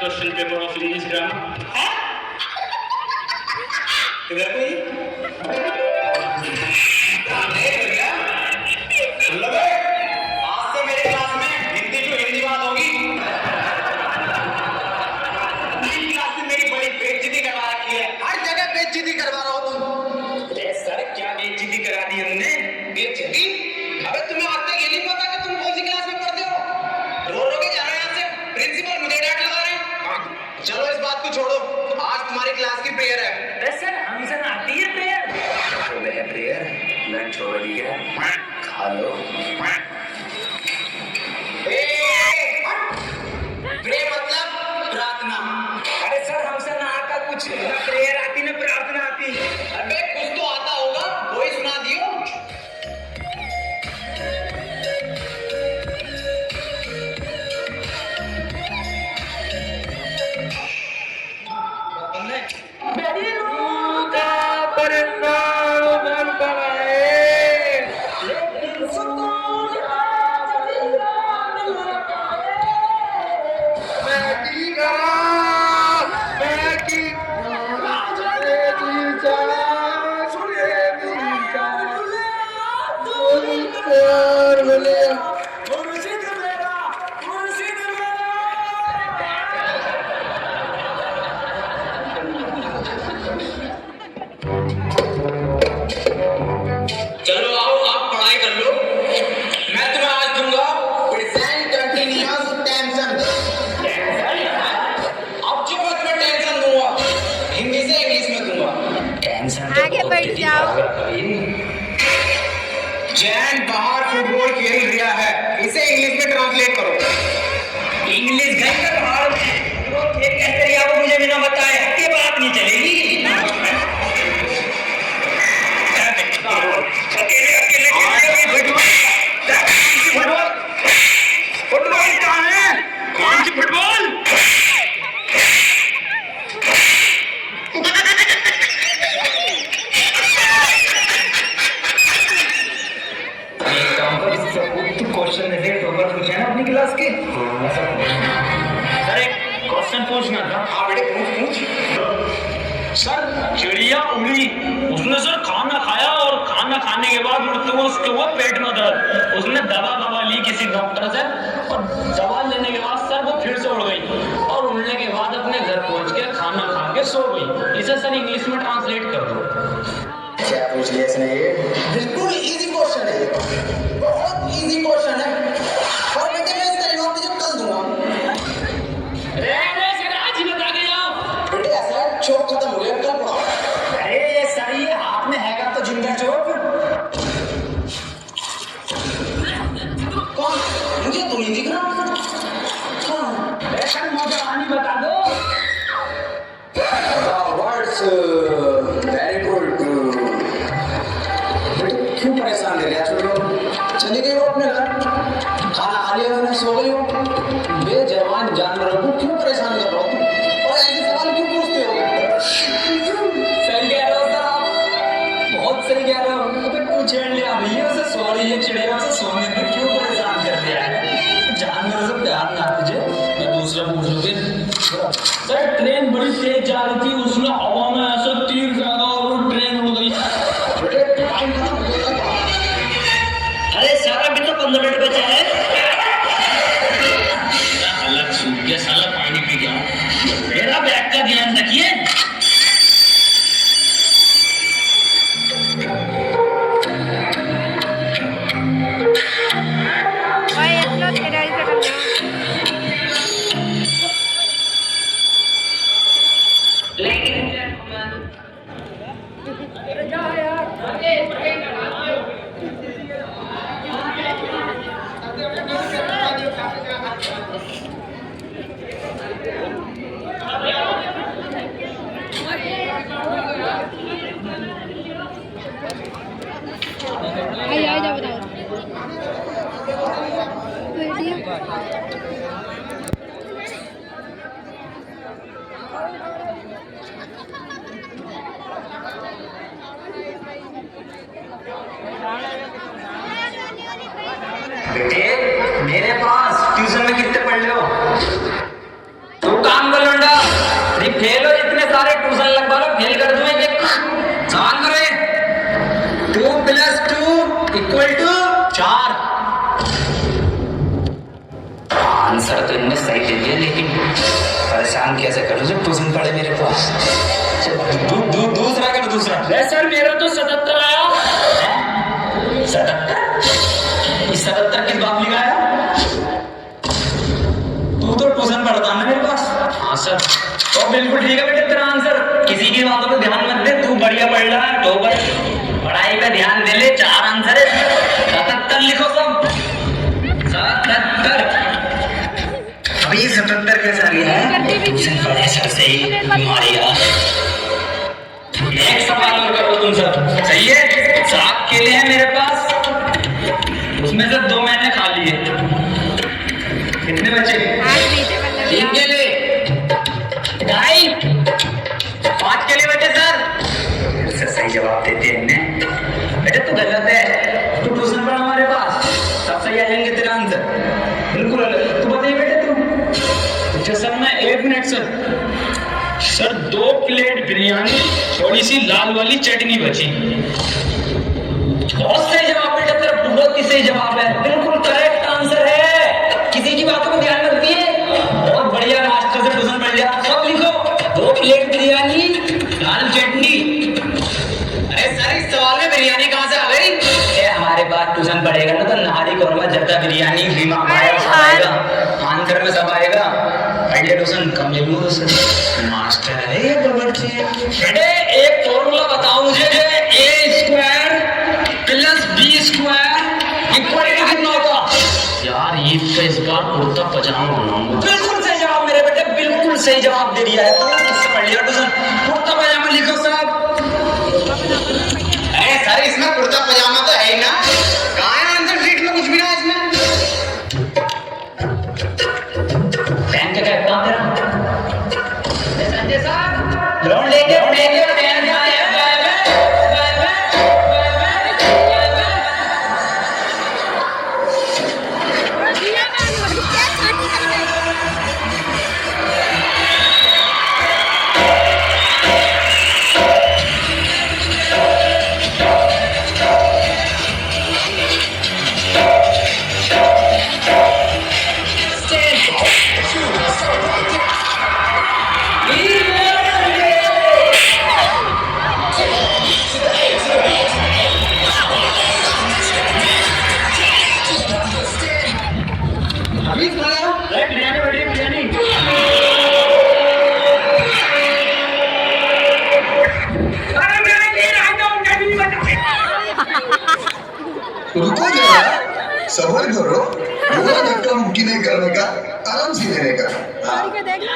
Question paper of English grammar. इधर कोई आज से मेरे क्लास में हिंदी बात होगी। क्लास में मेरी बड़ी बेइज्जती करवा रखी है, हर जगह बेइज्जती करवा रहा हो तुम। अरे सर क्या बेइज्जती करा दी हमने? बेइज्जती? अबे तुम्हें आज तक ये नहीं पता कि तुम कौन सी क्लास में पढ़ते हो? रो के जा रहे हो यहाँ से, प्रिंसिपल मुझे डांट लगा रहे हैं। चलो इस बात को छोड़ो, आज तुम्हारी क्लास की प्रेयर है। सर हमसे आती है प्रेयर? है प्रेयर मैं छोड़ दिया, खा लो। प्रेयर मतलब प्रार्थना। अरे सर हमसे ना आता कुछ, ना प्रेयर आती ना प्रार्थना आती। अबे कुछ तो आता होगा, वही सुना दियो। चलो आओ आप पढ़ाई कर लो, मैं तुम्हें आज दूंगा प्रेजेंट कंटीन्यूअस टेंशन। अब जो मैं तुम्हें टेंशन दूंगा हिंदी से इंग्लिश में दूंगा। टेंशन आगे बढ़ जाओ। जैन बाहर फुटबॉल खेल रहा है, इसे इंग्लिश में ट्रांसलेट करो। इंग्लिश घर में बाहर वो खेल कैसे रही वो मुझे बिना बताए के बात नहीं चलेगी। अकेले फुटबॉल कहाँ है? कौन सी फुटबॉल? क्वेश्चन पेपर पूछे ना अपनी क्लास के। सर एक क्वेश्चन पूछना था। हाँ बेटे पूछ। सर चिड़िया उड़ी, उसने सर खाना खाया और खाना खाने के बाद उड़ते हुए उसके हुआ पेट में दर्द। उसने दवा ली किसी डॉक्टर से और दवा लेने के बाद सर वो फिर से उड़ गई और उड़ने के बाद अपने घर पहुंच के खाना खा के सो गई। इसे सर इंग्लिश में ट्रांसलेट कर दो। क्या पूछ लिया इसने? ये बिल्कुल इजी क्वेश्चन है, बहुत इजी क्वेश्चन है। और बेटे मैं इसका जवाब तुझे कल दूंगा। आज ही बता के जाओ। बेटे ऐसा है चौक खत्म हो गया, कल पढ़ाओ। अरे ये सर ये हाथ में हैगा तो जिंदा चौक। कौन? मुझे तो नहीं दिख रहा। सर मौजवानी बता दो। Words very good. क्यों परेशान कर रहा छोड़ो? चली गई वो अपने घर, खाना खा लिया उसने, सो गई हो। बेजवान जानवरों को क्यों परेशान कर रहा हो तुम? और ऐसे सवाल क्यों पूछते हो? सही कह रहे हो सर आप, बहुत सही कह रहे हो। अबे तू छेड़ लिया भैया उसे, सॉरी ये चिड़िया से सोने में क्यों परेशान कर दिया है? जानवरों से प्यार ना तुझे। मैं दूसरा पूछ लूँ फिर। सर ट्रेन बड़ी तेज जा रही थी, उसने हवा में ऐसा तीर फेंका और वो ट्रेन उड़ गई। अरे सर अभी तो 15 मिनट बचा है। अलग सूख गया साला, पानी पी गया। मेरा बैग का ध्यान रखिए। भाई इतना तेरा से कर लो। आइए जाओ बताओ। बेटे मेरे पास ट्यूशन में कितने पढ़ लो? 2 काम कर 2 + 2 4। आंसर तो इनने सही दे दिया, लेकिन परेशान कैसे करूं जब ट्यूशन पड़े मेरे पास। दूसरा कर, दूसरा। सर मेरा तो 77 आया। 77? इस 77 किस बाप लिखाया? तू तो ट्यूशन पढ़ता है ना मेरे पास। हाँ सर। तो बिल्कुल ठीक है बेटे, तेरा आंसर। किसी की बातों पे ध्यान मत दे, तू बढ़िया पढ़ रहा है, टॉपर। पढ़ाई पे ध्यान दे ले। 4 आंसर है, 77 लिखो सब। 77। अभी ये 77 कैसे आ गया है? ट्यूशन पढ़े सर से ही बीमारी आ। एक सवाल और करो तुम सब, सही है? 7 केले हैं मेरे पास, उसमें से 2 मैंने खा लिए। कितने बचे? 3 केले। 2.5। 5 केले बचे सर। सही जवाब देते हैं इन्हें। बेटे तू गलत है, तू ट्यूशन पढ़ हमारे पास, सब सही आ जाएंगे तेरा आंसर। बिल्कुल अलग। तू बताइए बेटे तू। अच्छा सर मैं 1 मिनट सर 2 प्लेट बिरयानी, थोड़ी सी लाल वाली चटनी बची। बहुत सही जवाब बेटा तेरा, बहुत ही सही जवाब है, बिल्कुल करेक्ट आंसर है। किसी की बातों को ध्यान मत दिए, बहुत बढ़िया मास्टर से ट्यूशन पढ़ लिया। सब लिखो, 2 प्लेट बिरयानी, लाल चटनी। अरे सर इस सवाल में बिरयानी कहाँ से आ गई? ये हमारे पास ट्यूशन पढ़ेगा ना तो नहारी कौरमा जर्दा बिरयानी बीमा हमारा सब आएगा, आंसर में सब आएगा। पहले ट्यूशन कम ले लूँ उससे। मास्टर है ये बच्चे। बेटे एक फॉर्मूला बताओ मुझे, a² + b² इक्वल कितना होगा? यार ईद पे इस बार कुर्ता पजामा बनाऊंगा। बिल्कुल सही जवाब मेरे बेटे, बिल्कुल सही जवाब दे दिया है। तो किससे पढ़ लिया ट्यूशन? कुर्ता पजामा लिखो साहब। अरे सर इसमें कुर्ता पजामा तो है ही ना, कहाँ है आंसर शीट में? कुछ भी ना इसमें। पेन का क्या काम तेरा? संजय साहब लोन लेके पेन बिरयानी बड़ी बिरयानी। रुको जरा, सबर करो। पूरा धक्का मुक्की नहीं करने का, आराम से लेने का। हाँ। देख लो